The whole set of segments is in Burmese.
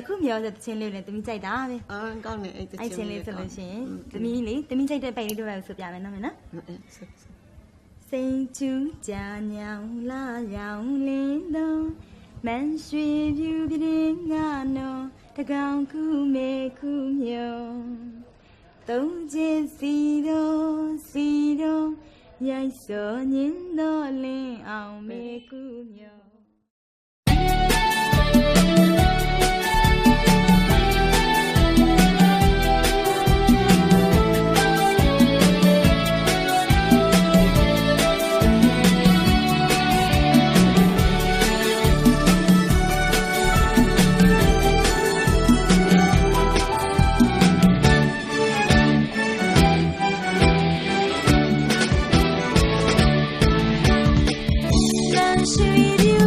ခုမြောဆိုတချင်းလေးနဲ့သမီးကြိုက်တာပဲ ကောင်းတယ်အဲ့ ချင်းလေးဆိုလို့ရှိရင်သမီးလေးသမီးကြိုက်တဲ့ပိုက်လေးတို့ပဲဆိုပြမယ်နော်မင်းနော်စိန်ချူကြာညောင်လာရောင်လင်းတော့မန်ရွှေပြူပြင်းငါနော်တကောင်ခုမေခုမြောသုံးချစ်စီတော့ရိုက်စောညင်းတော့လင်းအောင်မေခုမြောSweet you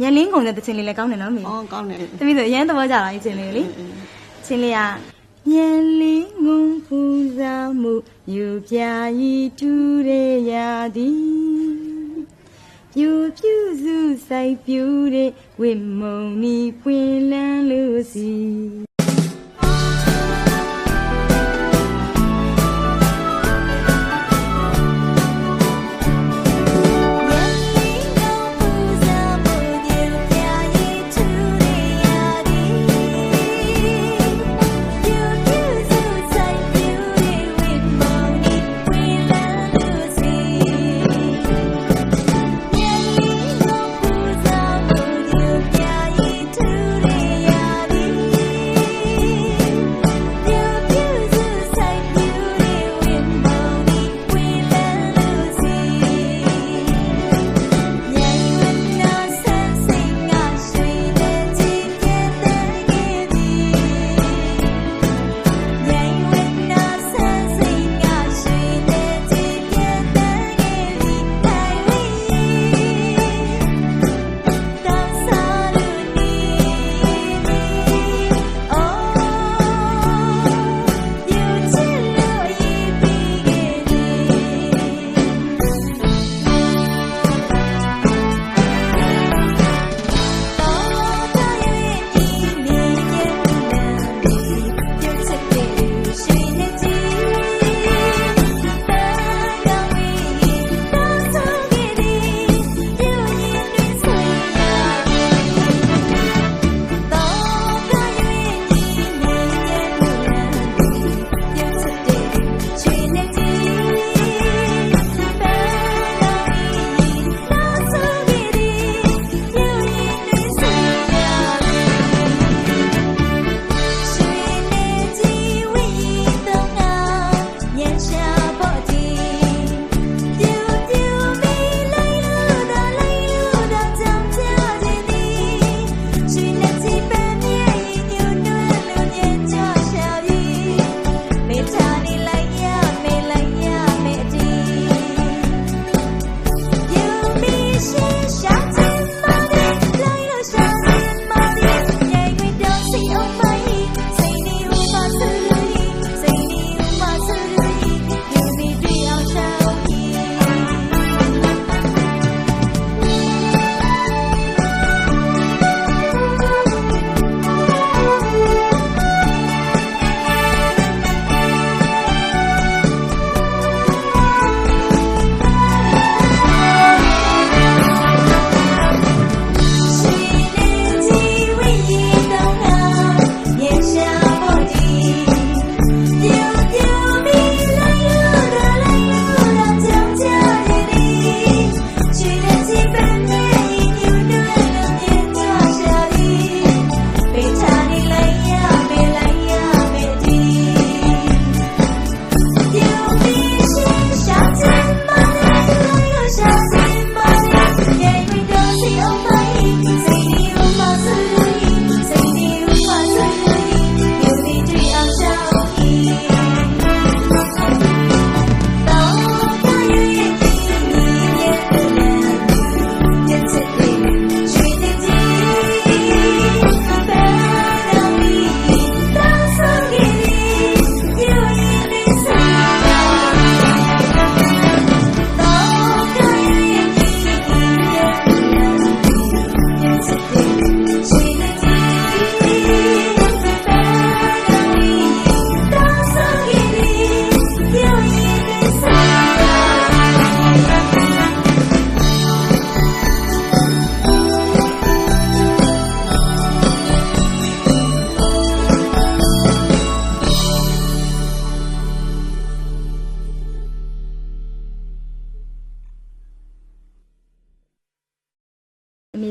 ရန်လင်းကုန်တဲ့တခြင်းလေးလည်းကောင်းတယ်နော်မေ။အော်ကောင်းတယ်။သမီးဆိုအရန်သဘောကျတာဒီခြင်းလေးလေ။ခြင်းလေးကရန်လင်းငုံပူဇာမှုယူပြရီတူရရာသည်ပြူပြူစုဆိုင်ပြူတဲ့ဝိမုံနီပွင့်လန်းလို့စီ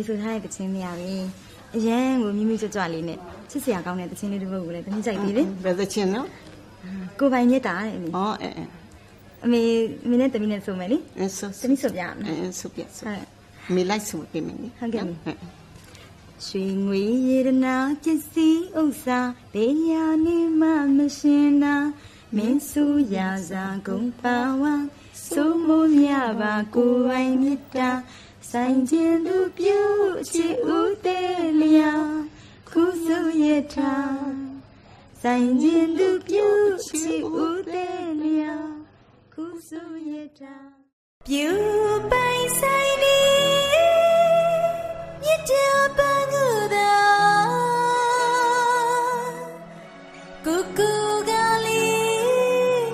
ဆိုထားတဲ့တခြင်းမရပြီအရန်ကိုမြမြကြွကြွလေးနဲ့ချစ်စရာကောင်းတဲ့တခြင်းလေးတစ်ပုဒ်ကိုလည်းတမီးကြိုက်ပြီလေ ဘယ်သချင်းနော် ကိုပိုင်မြတ်တာတဲ့အမေ อ๋อအမေနဲ့တမီးနဲ့ဆိုမယ်လေ ဆို တမီးဆိုပြရမယ် ဆိုပြဆို ဟုတ် မေလိုက်ဆိုပြမယ်နိ ဟုတ်ကဲ့ရွှေငွေရေဒနာပစ္စည်းဥစ္စာဘေးရာနေမှမရှင်နာမင်းစုရာစာကုန်ပါဝါစိုးမိုးမြပါကိုယ်ပိုင်မြတ်တာဆိုင်ခြင်းသူပြုချစ်ဦးသေးလျာခုစုရထားဆိုင်ခြင်းသူပြုချစ်ဦးသေးလျာခုစုရထားပြုပိုင်ဆိုင်နေမြတ်တာပါကုသာကိုကိုကလေး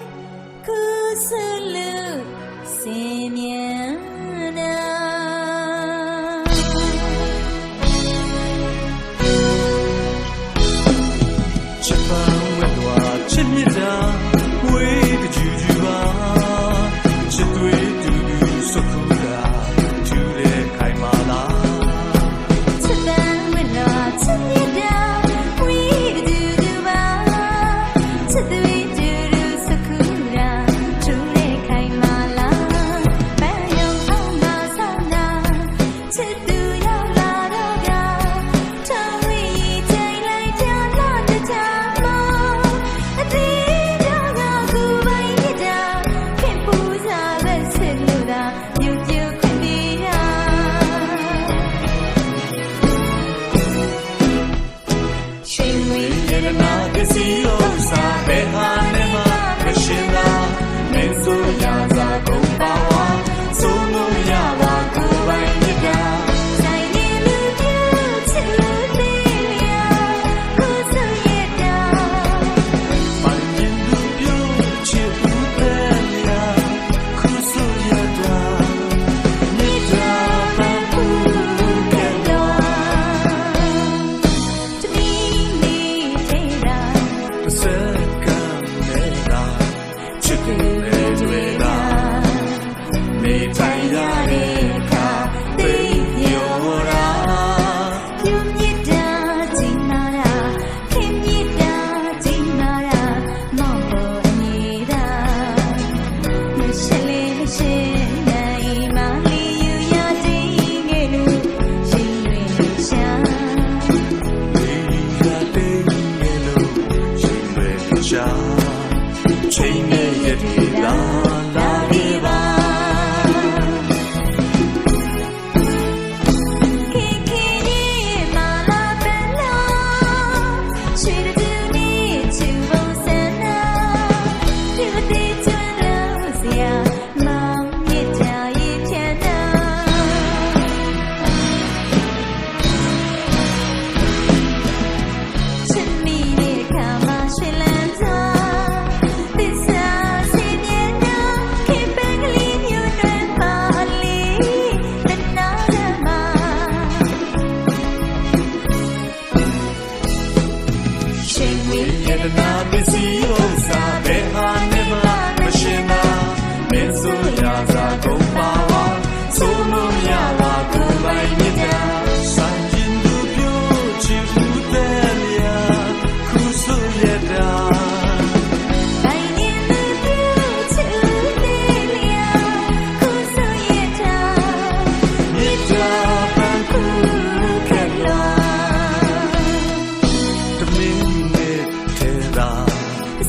ခုစုလို့စင်မြန်နာ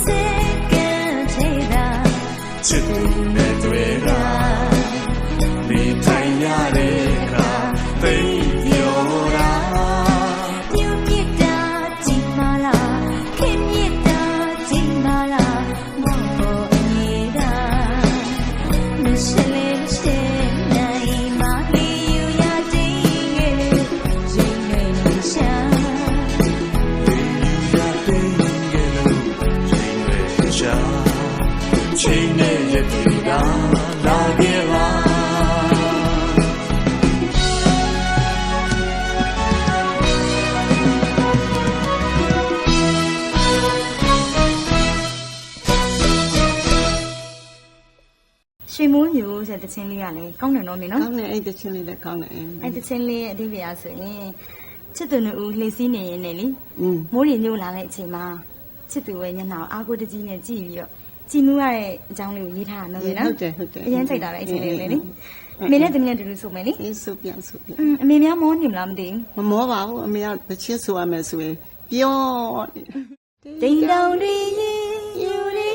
Second မိုးမျိုးဆိုတဲ့ချင်းလေးကလည်းကောင်းတယ်နော်မင်းနော် ကောင်းတယ်အဲ့တချင်းလေးလည်းကောင်းတယ် အဲ့တချင်းလေးရဲ့အဓိပ္ပာယ်ဆိုရင်ချစ်သူနှစ်ဦးလှည့်စည်းနေရင်လေ อืม မိုးရီညို့လာတဲ့အချိန်မှာချစ်သူရဲ့မျက်နှာကိုအားကိုးတကြီးနဲ့ကြည့်ပြီးတော့ကြည်နူးရတဲ့အကြောင်းလေးကိုရေးထားတာနော်မင်းနော် ဟုတ်တယ်ဟုတ်တယ် အရင်စိတ်တာပဲအချိန်လေးလေအမေနဲ့တမီးနဲ့တူတူဆိုမယ်လေ အေးဆိုပြန်ဆိုပြန် အမေများမောနေမလားမသိ မမောပါဘူးအမေကတချင်းဆိုရမယ်ဆိုရင်ပြောနေ ဘူးတိမ်တောင်ရီယူရီ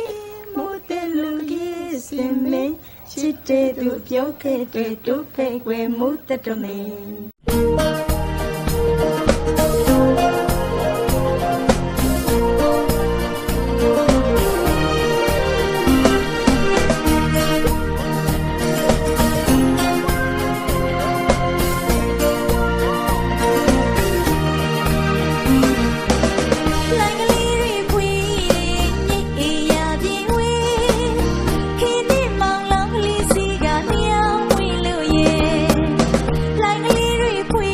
မိုးတဲ့လူကြီးစင်မေချစ်တဲ့သူပြောခဲ့တဲ့ဒုက္ခကွယ်မိုးတဲ့တမေဖွေ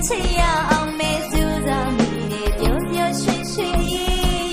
ချစ်ရအောင်မဲကြိုးစားမိတယ်ပျော်ပျော်ရွှင်ရွှင်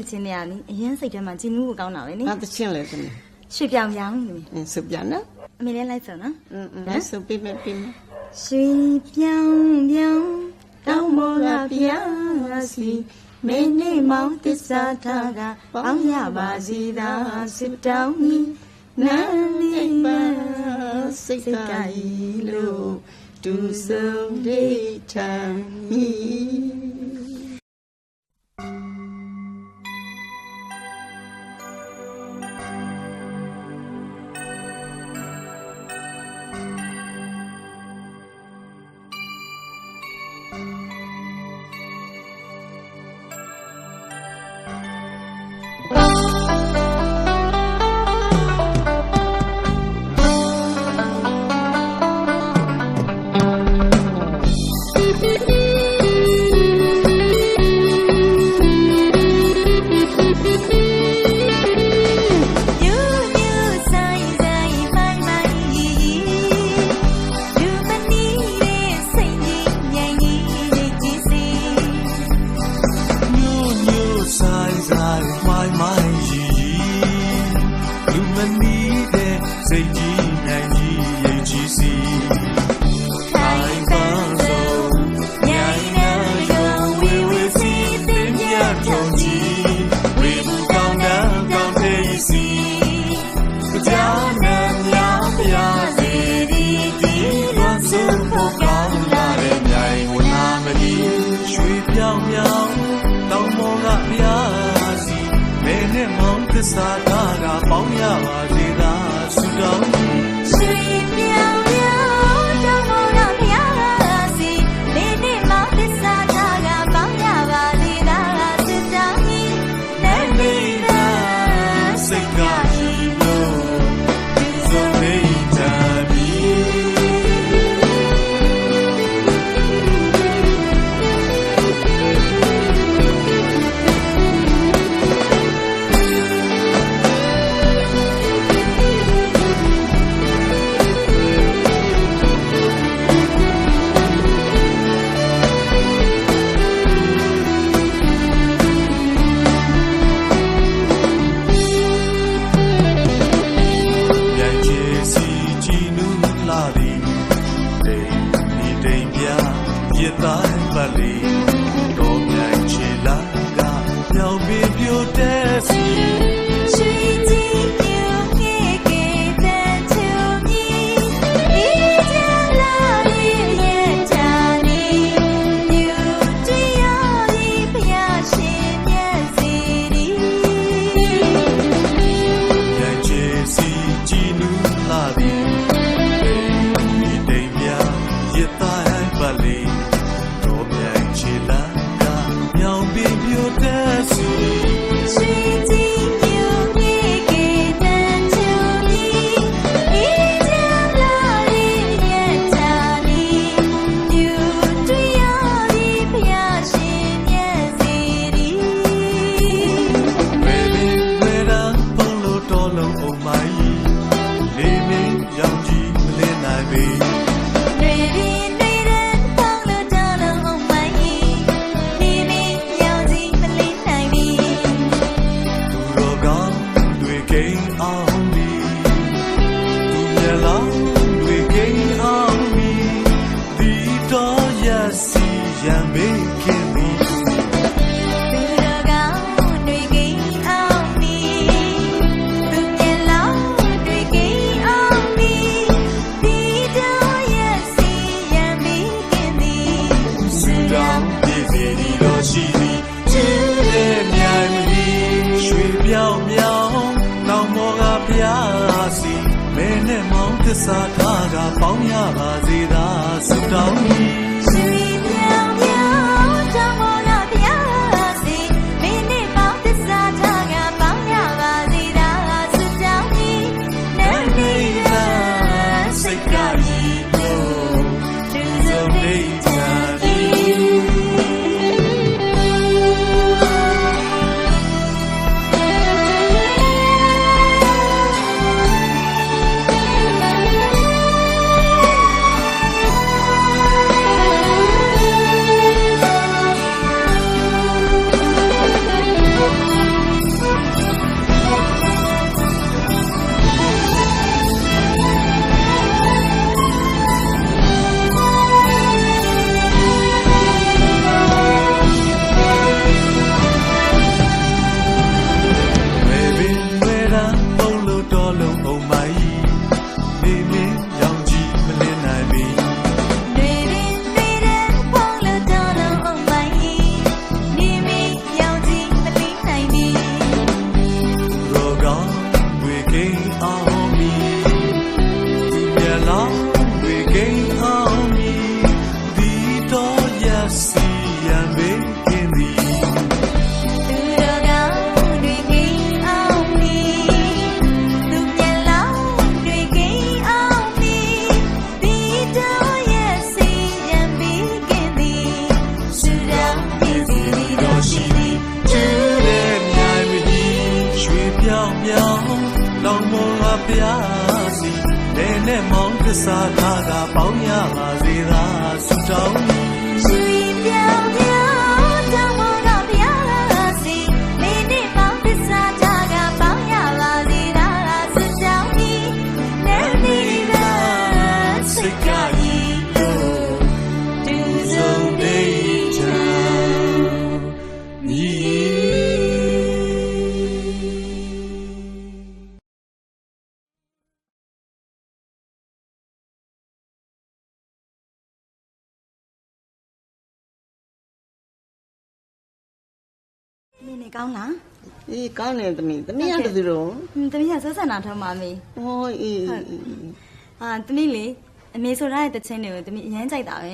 ချင်းတွေကလေအရင်စိတ်ထဲမှာကြည်နူးကိုကောင်းတာပဲနိ ငါတချင်းလေသမီး ရွှေပြောင်ပြောင်နိ စုပြနော် အမေလည်းလိုက်ဆိုနော် လိုက်စုပြမယ်ပြမယ် ရွှေပြောင်ပြောင်တောင်းမောကပြာစီမင်းနဲ့မောင်သစ္စာထားကပေါင်းရပါစီသာစစ်တောင်းဤနန်းလေးပါစိတ်ကဤလို့တူဆုံးဒိဋ္ဌံဤ စာကားကပေါင်းရပါစေသာဆုတောင်းရွှေပြောင်ပြောင်တောင်းမောကဖျားစီမင်းနဲ့မောင်သစ္စာကားကပေါင်းရပါစေသာဆုတောင်းလက်လေးသာစိတ်ကရှိလို့ဒီစုံလေးတမီသစ္စာထားကပေါင်းရပါစေသာဆုတောင်းရွှေပြောင်ပြောင်တောင်းမောကဖျားစီမင်းနဲ့ပေါင်းသစ္စာထားကပေါင်းရပါစေသာဆုတောင်းလက်လေးသာစိတ်ကရှိလို့ဒီစုံလေးချာဒီ တောင်ပြောင်းလောင်မောငါပြားစီလဲနဲ့မောင်သစ္စာထားကပေါင်းရပါစေသာဆုတောင်းရွှေပြောင်ပြောင်တောင်မောငါပြားစီလဲနဲ့မောင်သစ္စာထားကပေါင်းရပါစေသာဆုတောင်းနဲ့ဒီကစိတ်ကကြီးတို့ဒူဆုံးနေချာညီ မင်းနေကောင်းလား အေးကောင်းတယ်သမီးကဘယ်သူတော့ သမီးကစောစနာထုံးပါမေ ဟောအေး သမီးလေအမေဆိုရတဲ့တခြင်းတွေကိုသမီးအရန်ကြိုက်တာပဲ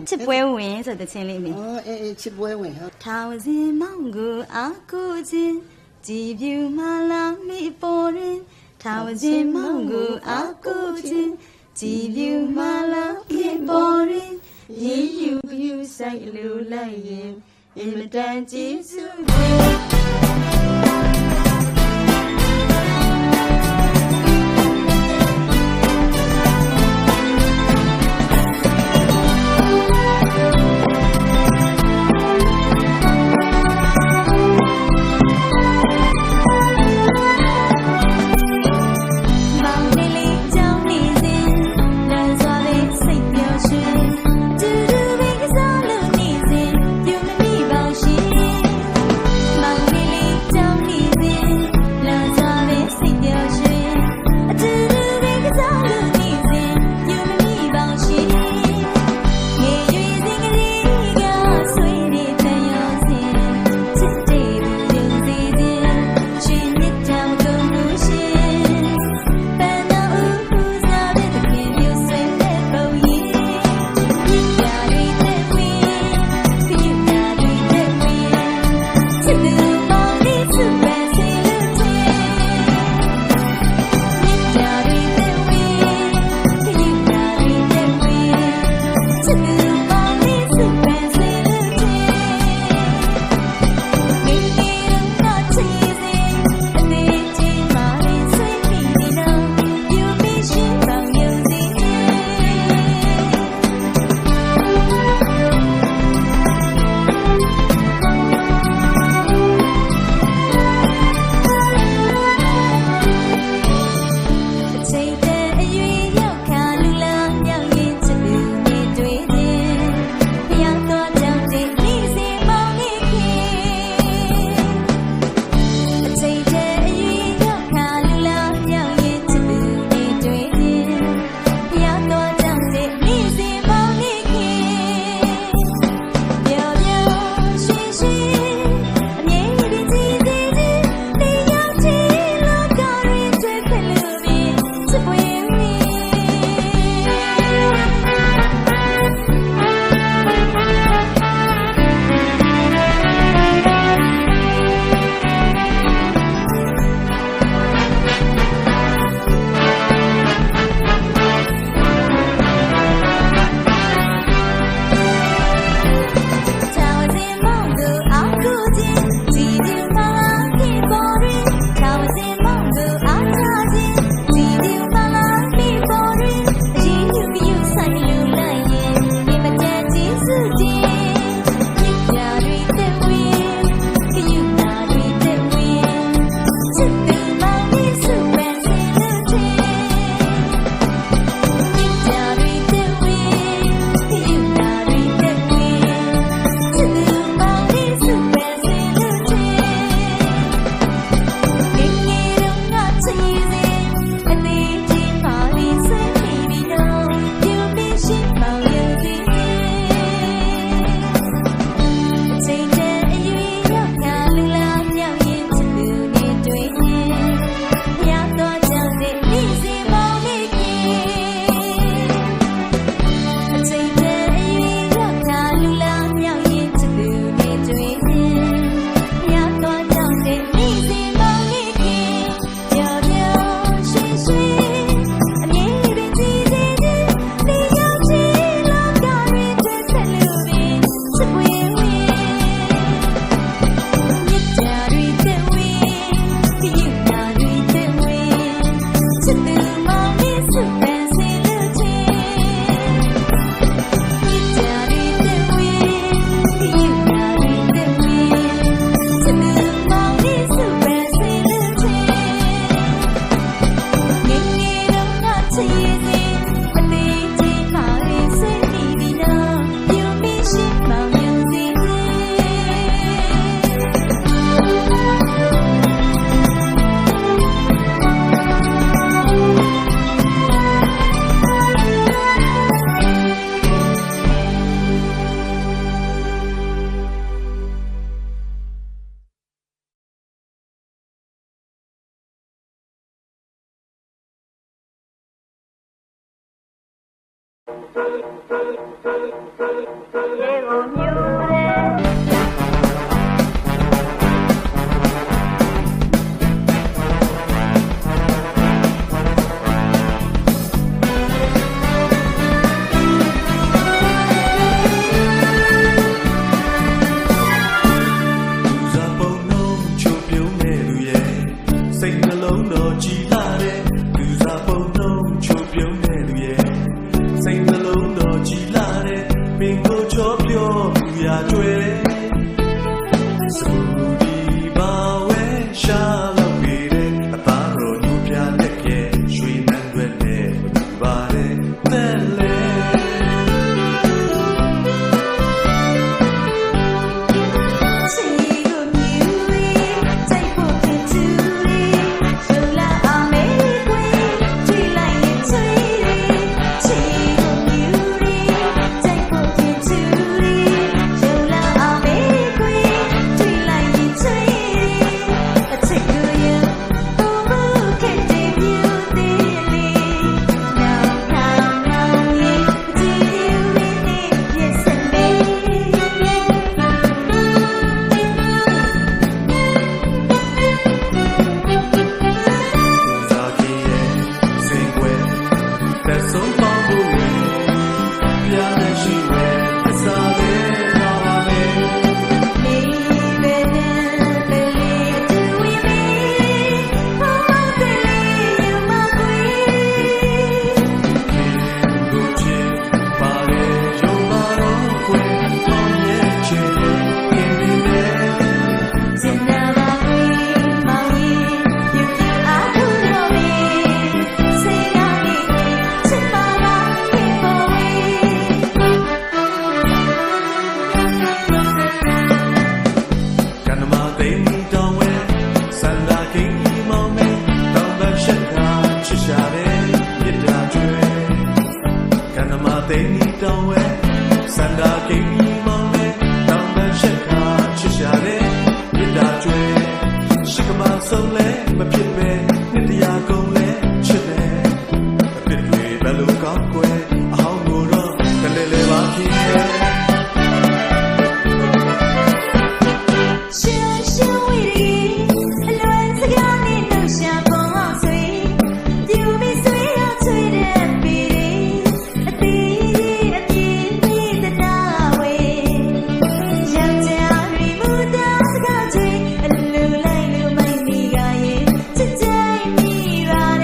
ချစ်ပွဲဝင်ဆိုတဲ့တခြင်းလေးမေ ဟောအေးချစ်ပွဲဝင်ဟာ ထောင်စင်မောင်ကိုအာကိုချင်းကြည်ပြူမလာမိပေါ်ရင်ထောင်စင်မောင်ကိုအာကိုချင်းကြည်ပြူမလာမိပေါ်ရင်ရေယူပြူဆိုင်လူလိုက်ရင်အင်မတန်ကြည်စုမေ စိတ်နှလုံးတော်ကြည်လာတဲ့လူစားပုံနှုံးချိုးပြုံးတဲ့လူရဲ့စိတ်နှလုံးတော်ကြည်လာတဲ့ပင်ကိုချောပြောလူရကျွဲစူဒီပါဝဲရှာလောက်ပြီးတဲ့အသားတော်ညူပြလက်ကဲရွှေနန်းွယ်နဲ့ပါတဲ့တဲ့လေသိန်းတောင်းဝဲစန္ဒာကိန်းမောင်နဲ့တောင်းပန်ရှက်ခါချစ်ရှာတဲ့မြတ်တာကျွဲရှိကမဆုံးလဲမဖြစ်ပဲနှစ်တရားကုန်လဲချစ်တယ်အပြစ်တွေဘယ်လိုကောင်းကွယ်အဟောင်းကိုတော့ကလေးလေးပါဖြစ်ရဲ့Today, me right.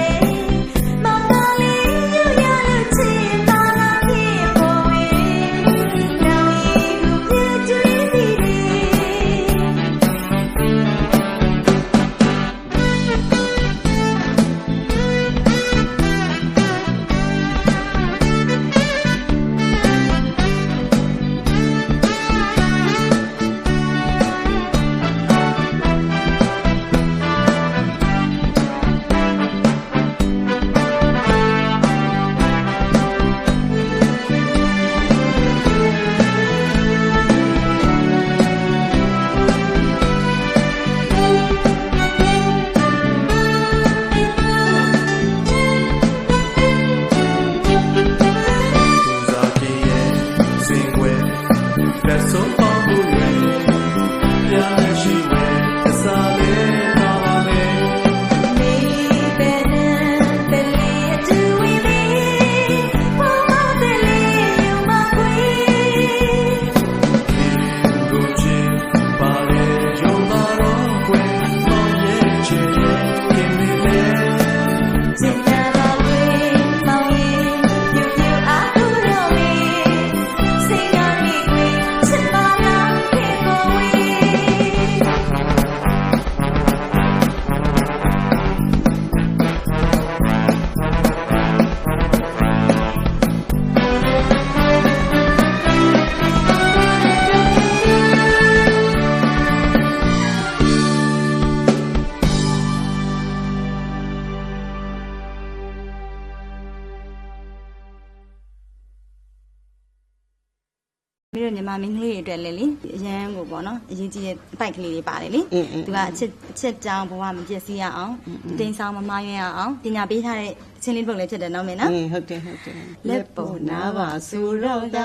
ပြီးတော့ညီမမင်းကလေးတွေအတွက်လည်းလေအရန်ကိုပေါ့နော်အရေးကြီးတဲ့အပိုက်ကလေးတွေပါတယ်လေသူကအချက်ကြောင်ဘဝမပြည့်စည်ရအောင်တိမ်ဆောင်မမရွေးရအောင်ပညာပေးထားတဲ့ချင်းလေးပုတ်လေးဖြစ်တယ်နော်မင်းနော်ဟုတ်တယ်ဟုတ်တယ်လက်ပေါ်နာပါဆိုတော့က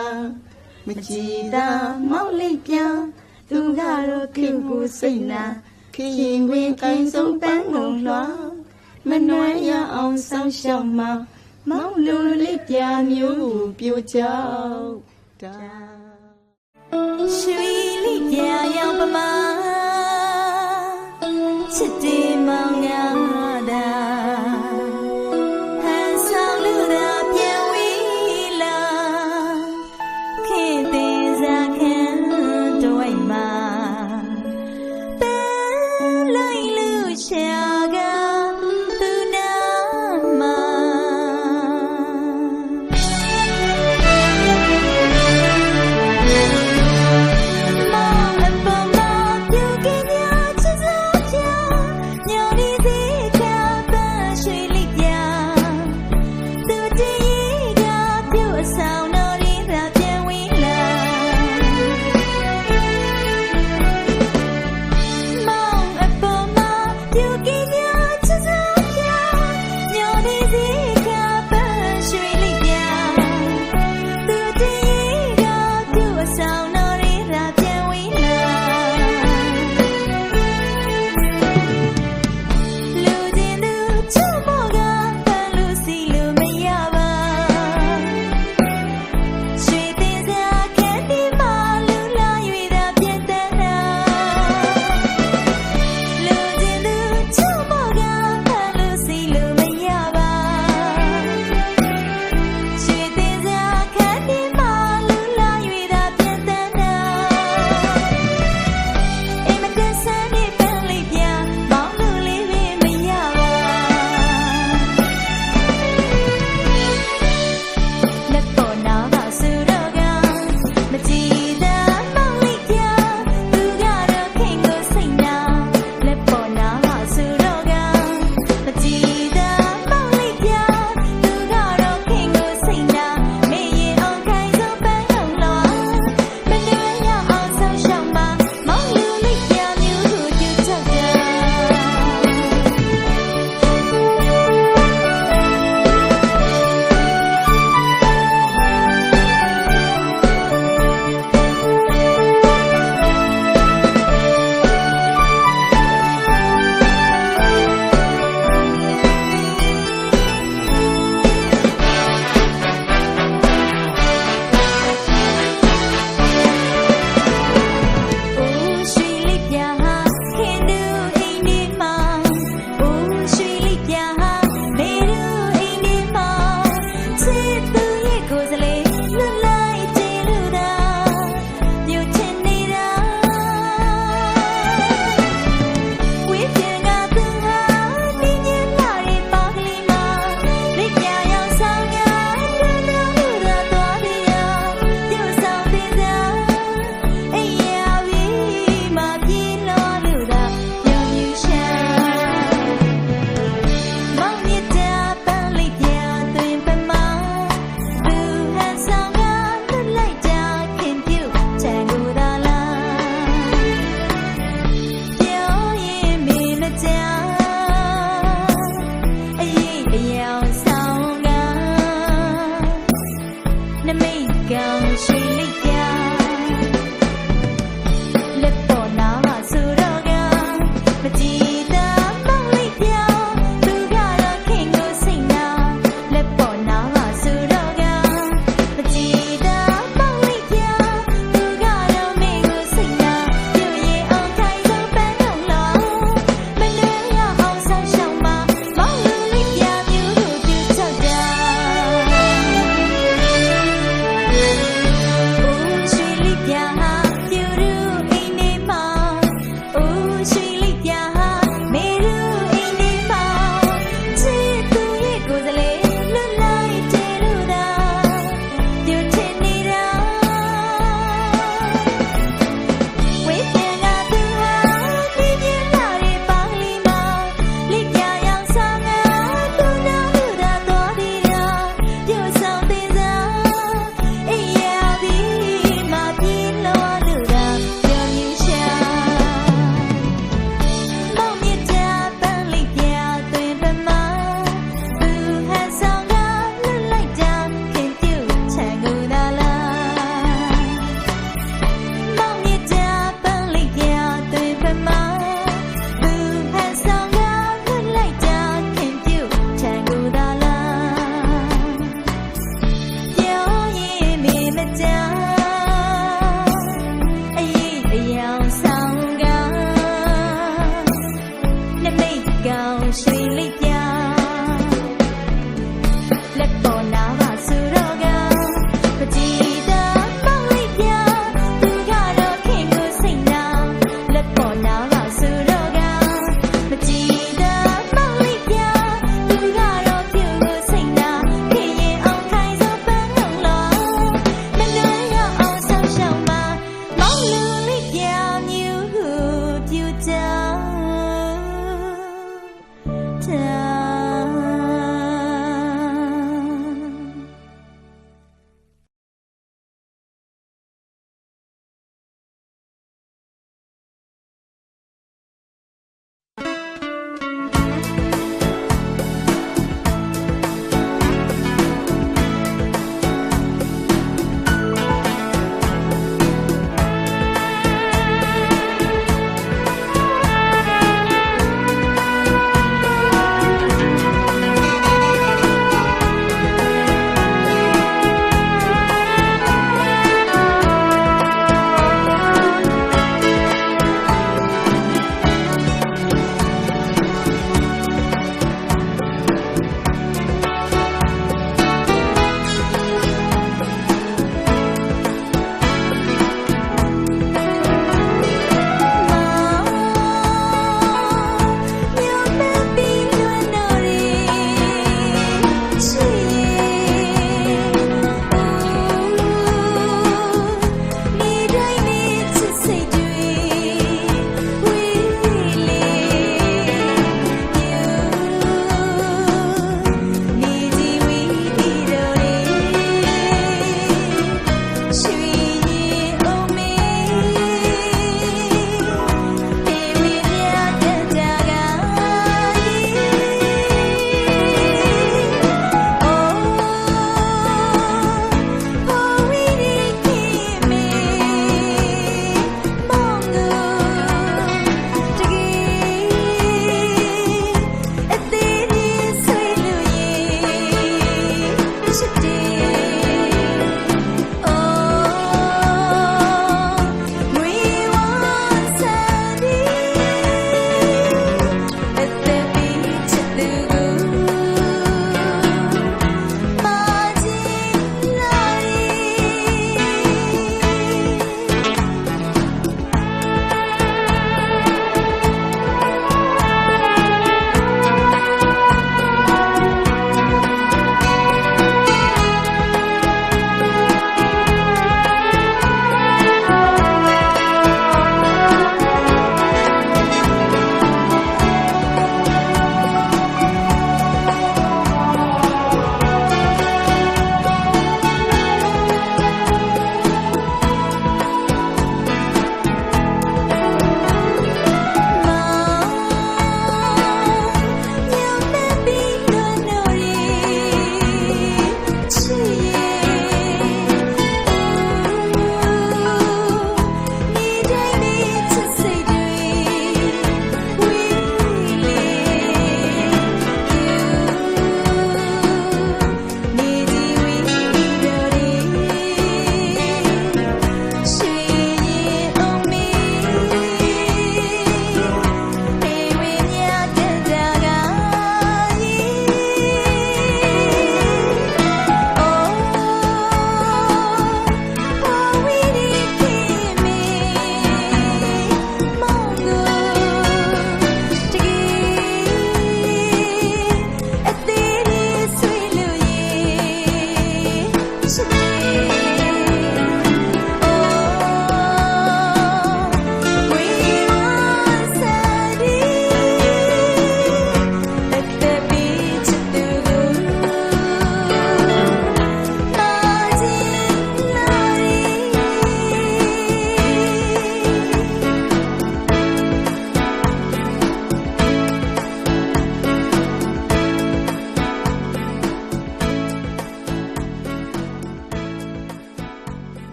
မကြည်သာမောက်လိုက်ပြန်သူကတော့ခင်ကိုစိတ်နာခင်ဝင်ကိုင်းဆုံးပန်းလုံးလွှာမနှွမ်းရအောင်ဆောင်းရှောက်မှာမောင်လူလေးပြမျိုးပြိုကြောက်တာရွှေလေးပြရောင်ပမာချစ်တယ်